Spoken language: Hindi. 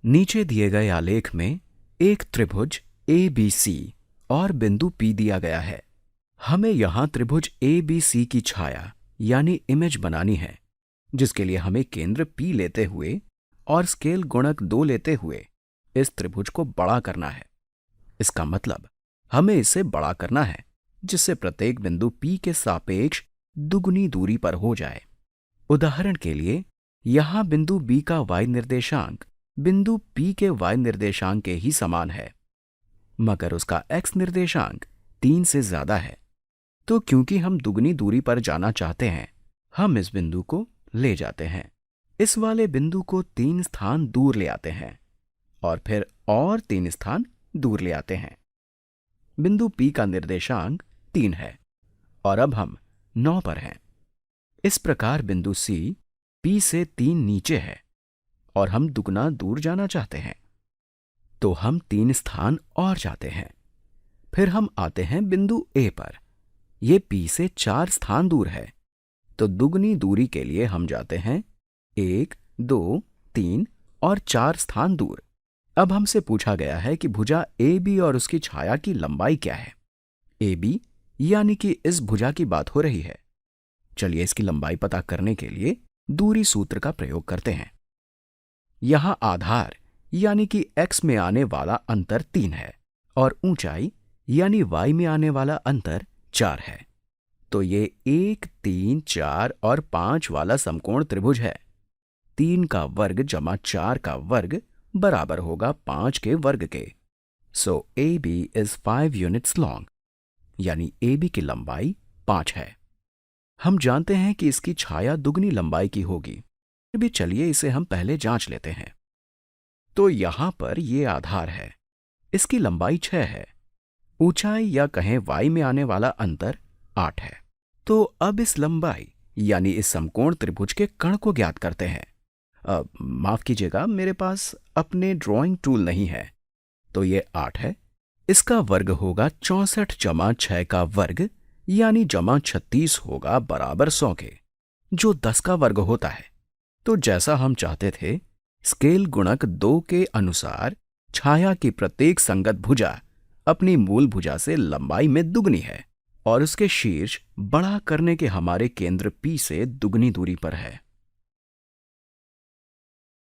नीचे दिए गए आलेख में एक त्रिभुज ABC और बिंदु P दिया गया है। हमें यहां त्रिभुज ABC की छाया यानी इमेज बनानी है, जिसके लिए हमें केंद्र P लेते हुए और स्केल गुणक 2 लेते हुए इस त्रिभुज को बड़ा करना है। इसका मतलब हमें इसे बड़ा करना है, जिससे प्रत्येक बिंदु P के सापेक्ष दुगनी दूरी पर हो जाए। उदाहरण के लिए यहां बिंदु B का y निर्देशांक बिंदु P के y निर्देशांक के ही समान है, मगर उसका x निर्देशांक 3 से ज्यादा है। तो क्योंकि हम दुगनी दूरी पर जाना चाहते हैं, हम इस बिंदु को ले जाते हैं, इस वाले बिंदु को 3 स्थान दूर ले आते हैं और फिर और 3 स्थान दूर ले आते हैं। बिंदु P का निर्देशांक 3 है और अब हम 9 पर हैं। इस प्रकार बिंदु C P से 3 नीचे है और हम दुगना दूर जाना चाहते हैं, तो हम 3 स्थान और जाते हैं। फिर हम आते हैं बिंदु A पर। यह P से 4 स्थान दूर है, तो दुगनी दूरी के लिए हम जाते हैं 1, 2, 3 और 4 स्थान दूर। अब हमसे पूछा गया है कि भुजा AB और उसकी छाया की लंबाई क्या है। AB यानी कि इस भुजा की बात हो रही है। चलिए इसकी लंबाई पता करने के लिए दूरी सूत्र का प्रयोग करते हैं। यहां आधार यानी कि x में आने वाला अंतर 3 है और ऊंचाई यानी y में आने वाला अंतर 4 है। तो ये 1, 3, 4 और 5 वाला समकोण त्रिभुज है। 3 का वर्ग जमा 4 का वर्ग बराबर होगा 5 के वर्ग के। सो AB इज 5 यूनिट्स लॉन्ग, यानी AB की लंबाई 5 है। हम जानते हैं कि इसकी छाया दुगनी लंबाई की होगी, फिर भी चलिए इसे हम पहले जांच लेते हैं। तो यहां पर ये आधार है, इसकी लंबाई 6 है। ऊंचाई या कहें y में आने वाला अंतर 8 है। तो अब इस लंबाई यानी इस समकोण त्रिभुज के कर्ण को ज्ञात करते हैं। माफ कीजिएगा, मेरे पास अपने ड्राइंग टूल नहीं है। तो ये 8 है, इसका वर्ग होगा 64 जमा 6 का वर्ग यानी जमा 36 होगा बराबर 100 के, जो 10 का वर्ग होता है। तो जैसा हम चाहते थे, स्केल गुणक 2 के अनुसार छाया की प्रत्येक संगत भुजा अपनी मूल भुजा से लंबाई में दुगनी है और उसके शीर्ष बड़ा करने के हमारे केंद्र P से दुगनी दूरी पर है।